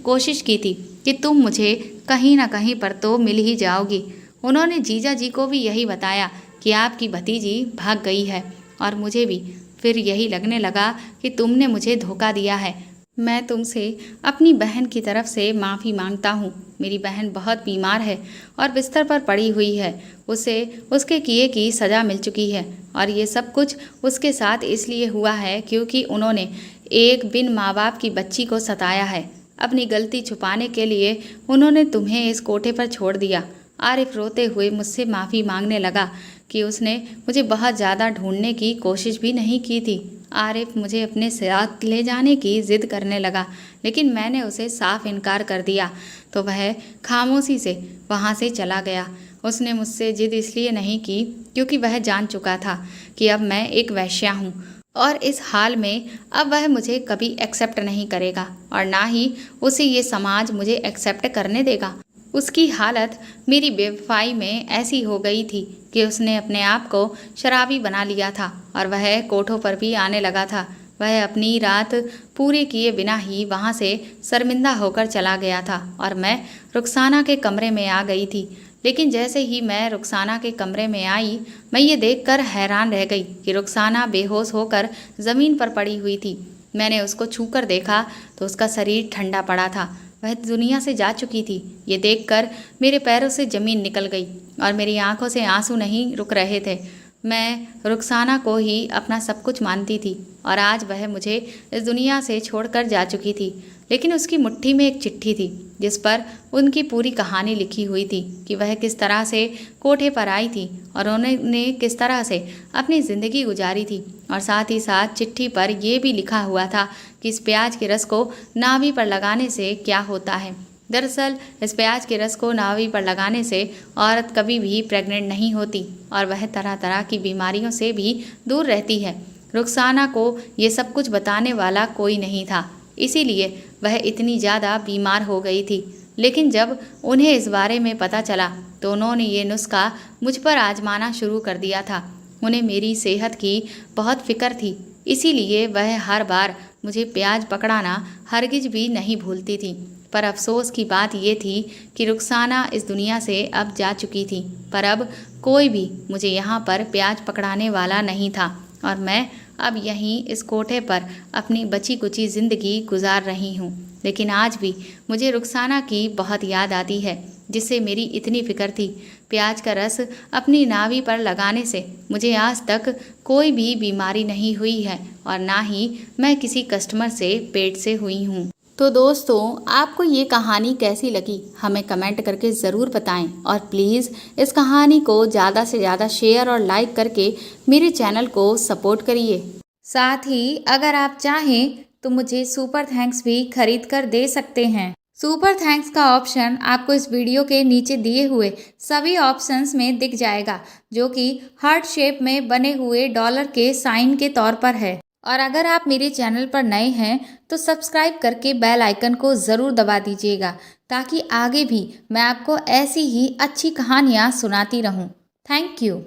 A: कोशिश की थी कि तुम मुझे कहीं ना कहीं पर तो मिल ही जाओगी। उन्होंने जीजा जी को भी यही बताया कि आपकी भतीजी भाग गई है, और मुझे भी फिर यही लगने लगा कि तुमने मुझे धोखा दिया है। मैं तुमसे अपनी बहन की तरफ से माफ़ी मांगता हूँ। मेरी बहन बहुत बीमार है और बिस्तर पर पड़ी हुई है। उसे उसके किए की सज़ा मिल चुकी है, और ये सब कुछ उसके साथ इसलिए हुआ है क्योंकि उन्होंने एक बिन माँ बाप की बच्ची को सताया है। अपनी गलती छुपाने के लिए उन्होंने तुम्हें इस कोठे पर छोड़ दिया। आरिफ रोते हुए मुझसे माफ़ी मांगने लगा कि उसने मुझे बहुत ज़्यादा ढूंढने की कोशिश भी नहीं की थी। आरिफ मुझे अपने साथ ले जाने की ज़िद करने लगा, लेकिन मैंने उसे साफ इनकार कर दिया तो वह खामोशी से वहाँ से चला गया। उसने मुझसे ज़िद इसलिए नहीं की क्योंकि वह जान चुका था कि अब मैं एक वेश्या हूँ, और इस हाल में अब वह मुझे कभी एक्सेप्ट नहीं करेगा, और ना ही उसे ये समाज मुझे एक्सेप्ट करने देगा। उसकी हालत मेरी बेवफाई में ऐसी हो गई थी कि उसने अपने आप को शराबी बना लिया था, और वह कोठों पर भी आने लगा था। वह अपनी रात पूरी किए बिना ही वहाँ से शर्मिंदा होकर चला गया था, और मैं रुखसाना के कमरे में आ गई थी। लेकिन जैसे ही मैं रुखसाना के कमरे में आई, मैं ये देखकर हैरान रह गई कि रुखसाना बेहोश होकर ज़मीन पर पड़ी हुई थी। मैंने उसको छूकर देखा तो उसका शरीर ठंडा पड़ा था। वह दुनिया से जा चुकी थी। ये देखकर मेरे पैरों से ज़मीन निकल गई और मेरी आंखों से आंसू नहीं रुक रहे थे। मैं रुखसाना को ही अपना सब कुछ मानती थी, और आज वह मुझे इस दुनिया से छोड़कर जा चुकी थी। लेकिन उसकी मुट्ठी में एक चिट्ठी थी जिस पर उनकी पूरी कहानी लिखी हुई थी कि वह किस तरह से कोठे पर आई थी और उन्होंने किस तरह से अपनी ज़िंदगी गुजारी थी। और साथ ही साथ चिट्ठी पर यह भी लिखा हुआ था कि इस प्याज के रस को नाभि पर लगाने से क्या होता है। दरअसल इस प्याज के रस को नाभि पर लगाने से औरत कभी भी प्रेग्नेंट नहीं होती, और वह तरह तरह की बीमारियों से भी दूर रहती है। रुखसाना को ये सब कुछ बताने वाला कोई नहीं था, इसीलिए वह इतनी ज़्यादा बीमार हो गई थी। लेकिन जब उन्हें इस बारे में पता चला तो उन्होंने ये नुस्खा मुझ पर आजमाना शुरू कर दिया था। उन्हें मेरी सेहत की बहुत फिक्र थी, इसीलिए वह हर बार मुझे प्याज पकड़ाना हरगिज भी नहीं भूलती थी। पर अफसोस की बात यह थी कि रुखसाना इस दुनिया से अब जा चुकी थी, पर अब कोई भी मुझे यहाँ पर प्याज पकड़ाने वाला नहीं था, और मैं अब यहीं इस कोठे पर अपनी बची कुची ज़िंदगी गुजार रही हूँ। लेकिन आज भी मुझे रुखसाना की बहुत याद आती है, जिससे मेरी इतनी फिक्र थी। प्याज का रस अपनी नाभि पर लगाने से मुझे आज तक कोई भी बीमारी नहीं हुई है, और ना ही मैं किसी कस्टमर से पेट से हुई हूँ। तो दोस्तों, आपको ये कहानी कैसी लगी हमें कमेंट करके ज़रूर बताएं, और प्लीज़ इस कहानी को ज़्यादा से ज़्यादा शेयर और लाइक करके मेरे चैनल को सपोर्ट करिए। साथ ही अगर आप चाहें तो मुझे सुपर थैंक्स भी खरीद कर दे सकते हैं। सुपर थैंक्स का ऑप्शन आपको इस वीडियो के नीचे दिए हुए सभी ऑप्शंस में दिख जाएगा, जो कि हार्ट शेप में बने हुए डॉलर के साइन के तौर पर है। और अगर आप मेरे चैनल पर नए हैं तो सब्सक्राइब करके बेल आइकन को ज़रूर दबा दीजिएगा, ताकि आगे भी मैं आपको ऐसी ही अच्छी कहानियाँ सुनाती रहूँ। Thank you.